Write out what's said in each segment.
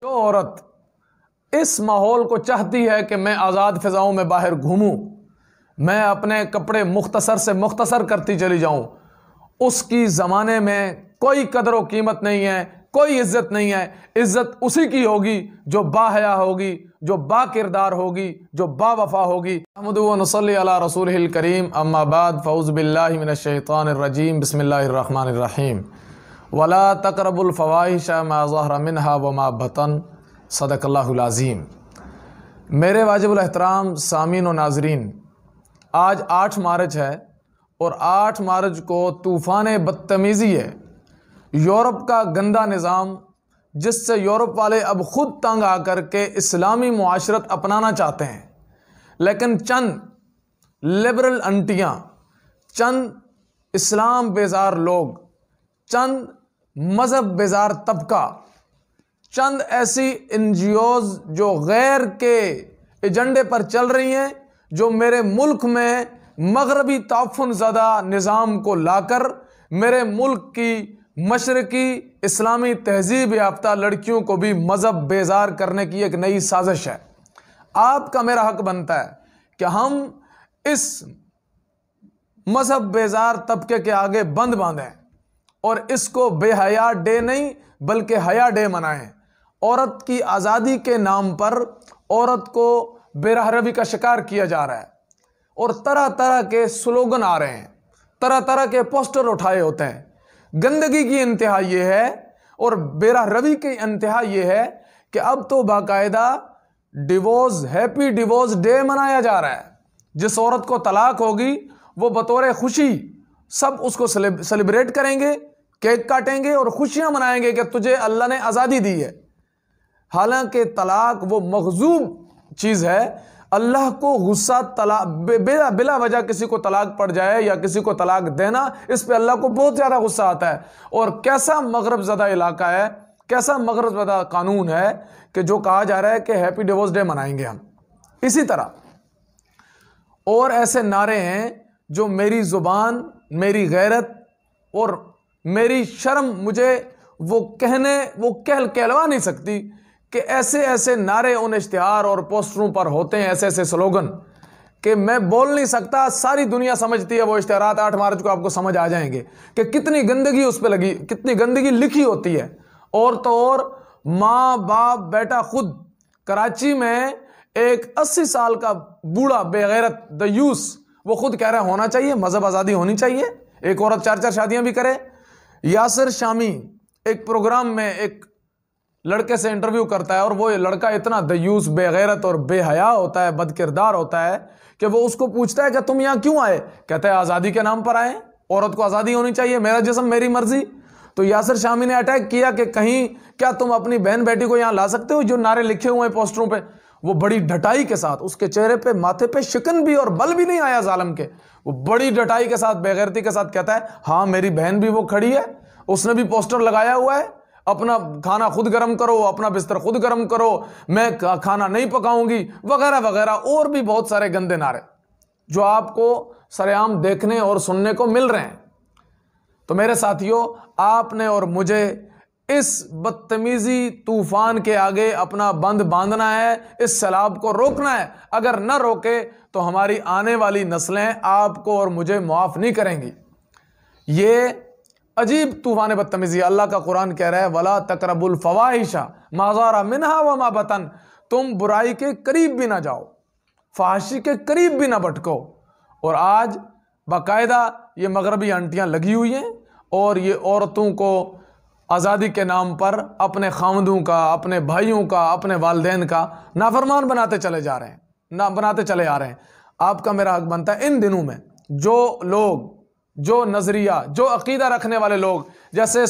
जो औरत इस माहौल को चाहती है कि मैं आज़ाद फ़िज़ाओं में बाहर घूमूं, मैं अपने कपड़े मुख्तसर से मुख्तसर करती चली जाऊं, उसकी ज़माने में कोई कदर व कीमत नहीं है, कोई इज़्ज़त नहीं है। इज़्ज़त उसी की होगी जो बाहया होगी, जो बा किरदार होगी, जो बावफा होगी। अहमदु व नसल्ली अला रसूलिहिल करीम, अम्मा बाद, फ़ऊज़ु बिल्लाहि मिनश शैतानिर रजीम, बिस्मिल्लाहिर रहमानिर रहीम। वला तक़रबुल फ़वाहिश मा ज़हरा मिन्हा व मा बतन, सदक़ल्लाहुल अज़ीम। मेरे वाजिबुल एहतराम सामीन व नाज़रीन, आज 8 मार्च है और 8 मार्च को तूफ़ान बदतमीज़ी है। यूरोप का गंदा निज़ाम, जिससे यूरोप वाले अब ख़ुद तंग आकर के इस्लामी मुआशरत अपनाना चाहते हैं, लेकिन चंद लिबरल अंटियाँ, चंद इस्लाम बेजार लोग, चंद मज़हब बेजार तबका, चंद ऐसी NGOs जो गैर के एजेंडे पर चल रही हैं, जो मेरे मुल्क में मगरबी ताफ़ुन ज़दा निज़ाम को लाकर मेरे मुल्क की मशरकी इस्लामी तहजीब याफ्ता लड़कियों को भी मज़हब बेजार करने की एक नई साजिश है। आपका मेरा हक बनता है कि हम इस मज़हब बेजार तबके के आगे बंद बांधें और इसको बेहया डे नहीं बल्कि हया डे मनाएं। औरत की आज़ादी के नाम पर औरत को बेरहरवी का शिकार किया जा रहा है और तरह तरह के स्लोगन आ रहे हैं, तरह तरह के पोस्टर उठाए होते हैं। गंदगी की इंतहा ये है और बेरहरवी की इंतहा ये है कि अब तो बाकायदा डिवोर्स, हैप्पी डिवोर्स डे मनाया जा रहा है। जिस औरत को तलाक होगी वो बतौर खुशी सब उसको सेलिब्रेट करेंगे, केक काटेंगे और खुशियां मनाएंगे कि तुझे अल्लाह ने आज़ादी दी है। हालांकि तलाक वो मखजूब चीज़ है। अल्लाह को गुस्सा तलाक बिला वजह किसी को तलाक पड़ जाए या किसी को तलाक देना, इस पे अल्लाह को बहुत ज़्यादा गुस्सा आता है। और कैसा मगरब ज़दा इलाका है, कैसा मगरब ज़दा कानून है कि जो कहा जा रहा है कि हैप्पी डिवोर्स डे मनाएंगे हम। इसी तरह और ऐसे नारे हैं जो मेरी ज़ुबान, मेरी गैरत और मेरी शर्म मुझे वो कहलवा नहीं सकती कि ऐसे ऐसे नारे उन इश्तिहार और पोस्टरों पर होते हैं, ऐसे ऐसे स्लोगन कि मैं बोल नहीं सकता। सारी दुनिया समझती है वो इश्तिहारात 8 मार्च को आपको समझ आ जाएंगे कि कितनी गंदगी उस पर लगी, कितनी गंदगी लिखी होती है। और तो और माँ बाप बेटा खुद कराची में एक 80 साल का बूढ़ा बेगैरत दयूस वो खुद कह रहा है होना चाहिए, मजहब आज़ादी होनी चाहिए, एक औरत 4-4 शादियां भी करे। यासिर शामी एक प्रोग्राम में एक लड़के से इंटरव्यू करता है और वो लड़का इतना दयूस, बेगैरत और बेहया होता है, बदकिरदार होता है कि वो उसको पूछता है कि तुम यहाँ क्यों आए? कहता है आज़ादी के नाम पर आए, औरत को आज़ादी होनी चाहिए, मेरा जिस्म मेरी मर्जी। तो यासिर शामी ने अटैक किया कि कहीं क्या तुम अपनी बहन बेटी को यहाँ ला सकते हो? जो नारे लिखे हुए हैं पोस्टरों पे, वो बड़ी डटाई के साथ, उसके चेहरे पे माथे पे शिकन भी और बल भी नहीं आया जालिम के, वो बड़ी डटाई के साथ, बेगैरती के साथ कहता है हाँ मेरी बहन भी वो खड़ी है, उसने भी पोस्टर लगाया हुआ है, अपना खाना खुद गर्म करो, अपना बिस्तर खुद गर्म करो, मैं खाना नहीं पकाऊंगी, वगैरह वगैरह। और भी बहुत सारे गंदे नारे जो आपको सरेआम देखने और सुनने को मिल रहे हैं। तो मेरे साथियों, आपने और मुझे इस बदतमीजी तूफान के आगे अपना बंद बांधना है, इस सैलाब को रोकना है। अगर न रोके तो हमारी आने वाली नस्लें आपको और मुझे माफ नहीं करेंगी। ये अजीब तूफान बदतमीजी, अल्लाह का कुरान कह रहा है वला तकरबुल फवाहिशा मा ज़हरा मिन्हा व मा बतन, तुम बुराई के करीब भी ना जाओ, फहाशी के करीब भी ना भटको। और आज बाकायदा ये मगरबी आंटियां लगी हुई हैं और ये औरतों को आज़ादी के नाम पर अपने खामदों का, अपने भाइयों का, अपने वालिदैन का नाफरमान बनाते चले जा रहे हैं, बनाते चले आ रहे हैं। आपका मेरा हक बनता है इन दिनों में जो लोग, जो नज़रिया, जो अकीदा रखने वाले लोग, जैसे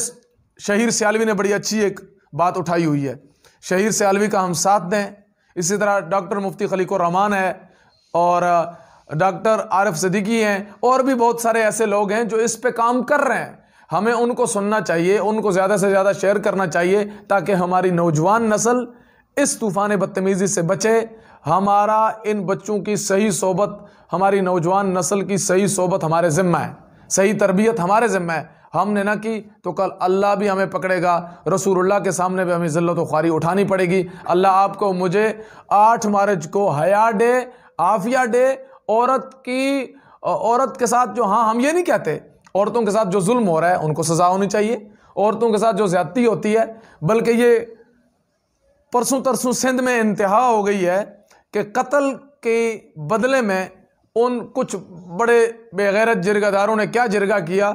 शहीर सियालवी ने बड़ी अच्छी एक बात उठाई हुई है, शहीर सियालवी का हम साथ दें। इसी तरह डॉक्टर मुफ्ती खलीकुर रहमान है और डॉक्टर आरिफ सिद्दीकी हैं और भी बहुत सारे ऐसे लोग हैं जो इस पे काम कर रहे हैं। हमें उनको सुनना चाहिए, उनको ज़्यादा से ज़्यादा शेयर करना चाहिए ताकि हमारी नौजवान नस्ल इस तूफ़ान बदतमीज़ी से बचे। हमारा इन बच्चों की सही सोबत, हमारी नौजवान नस्ल की सही सोबत हमारे ज़िम्मा है, सही तरबियत हमारे ज़िम्मा है। हमने ना की तो कल अल्लाह भी हमें पकड़ेगा, रसूलुल्लाह के सामने भी हमें ज़िल्लत व ख्वारी उठानी पड़ेगी। अल्लाह आपको मुझे 8 मार्च को हया डे, आफिया डे, औरत के साथ जो, हाँ हम ये नहीं कहते औरतों के साथ जो जुल्म हो रहा है उनको सज़ा होनी चाहिए, औरतों के साथ जो ज़्यादती होती है, बल्कि ये परसों तरसों सिंध में इंतहा हो गई है कि कत्ल के बदले में उन कुछ बड़े बेगैरत जिरगादारों ने क्या जिरगा किया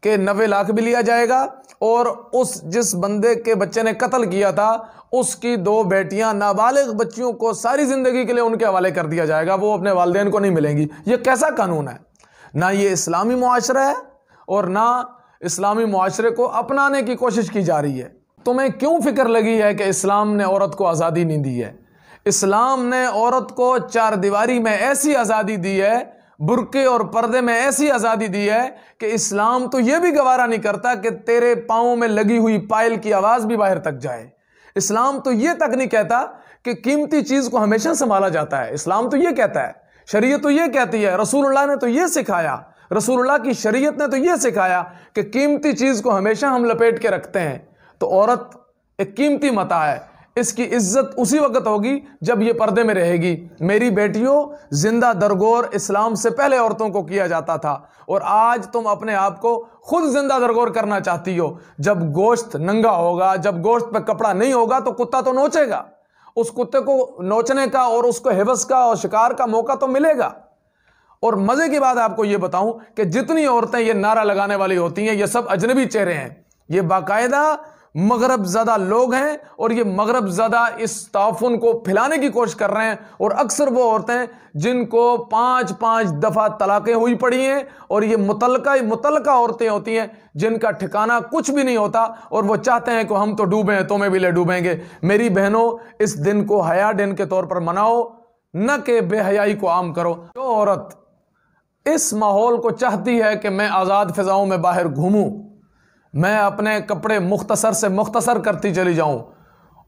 कि 90 लाख भी लिया जाएगा और उस जिस बंदे के बच्चे ने कत्ल किया था उसकी 2 बेटियां नाबालिग बच्चियों को सारी ज़िंदगी के लिए उनके हवाले कर दिया जाएगा, वो अपने वालिदैन को नहीं मिलेंगी। ये कैसा कानून है? ना ये इस्लामी मुआशरा है और ना इस्लामी मुआशरे को अपनाने की कोशिश की जा रही है। तुम्हें क्यों फिक्र लगी है कि इस्लाम ने औरत को आज़ादी नहीं दी है? इस्लाम ने औरत को 4 दीवारी में ऐसी आज़ादी दी है, बुर्के और पर्दे में ऐसी आज़ादी दी है कि इस्लाम तो यह भी गवारा नहीं करता कि तेरे पाँव में लगी हुई पायल की आवाज़ भी बाहर तक जाए। इस्लाम तो यह तक नहीं कहता कि कीमती चीज़ को हमेशा संभाला जाता है। इस्लाम तो यह कहता है, शरीयत तो यह कहती है, रसूलुल्लाह ने तो यह सिखाया, रसूलुल्लाह की शरीयत ने तो यह सिखाया कि कीमती चीज़ को हमेशा हम लपेट के रखते हैं। तो औरत एक कीमती मता है, इसकी इज्जत उसी वक्त होगी जब ये पर्दे में रहेगी। मेरी बेटियों, जिंदा दरगोर इस्लाम से पहले औरतों को किया जाता था और आज तुम अपने आप को खुद जिंदा दरगोर करना चाहती हो। जब गोश्त नंगा होगा, जब गोश्त पे कपड़ा नहीं होगा तो कुत्ता तो नोचेगा, उस कुत्ते को नोचने का और उसको हिवस का और शिकार का मौका तो मिलेगा। और मजे की बात आपको यह बताऊं कि जितनी औरतें ये नारा लगाने वाली होती हैं ये सब अजनबी चेहरे हैं, ये बाकायदा मगरब ज़्यादा लोग हैं और ये मगरब ज़्यादा इस ताफुन को फैलाने की कोशिश कर रहे हैं। और अक्सर वो औरतें जिनको 5-5 दफ़ा तलाक़ें हुई पड़ी हैं और ये मुतलका औरतें होती हैं जिनका ठिकाना कुछ भी नहीं होता और वो चाहते हैं कि हम तो डूबे हैं, तुम्हें भी ले डूबेंगे। मेरी बहनों, इस दिन को हया दिन के तौर पर मनाओ, न कि बेहयाई को आम करो। जो औरत इस माहौल को चाहती है कि मैं आज़ाद फ़िज़ाओं में बाहर घूमूं, मैं अपने कपड़े मुख्तसर से मुख्तसर करती चली जाऊं,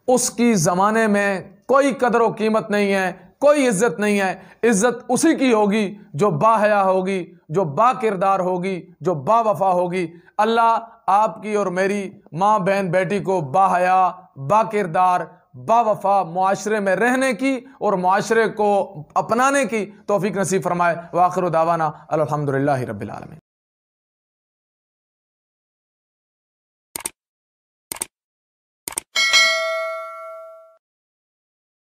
उसकी ज़माने में कोई कदर व कीमत नहीं है, कोई इज़्ज़त नहीं है। इज़्ज़त उसी की होगी जो बाहया होगी, जो बाकिरदार होगी, जो बावफा होगी। अल्लाह आपकी और मेरी माँ बहन बेटी को बाहया, बाकिरदार, बावफा मुआशरे में रहने की और मुआशरे को अपनाने की तौफीक नसीब फरमाए। व आखिर दावाना अल्हम्दुलिल्लाहि रब्बिल आलमीन।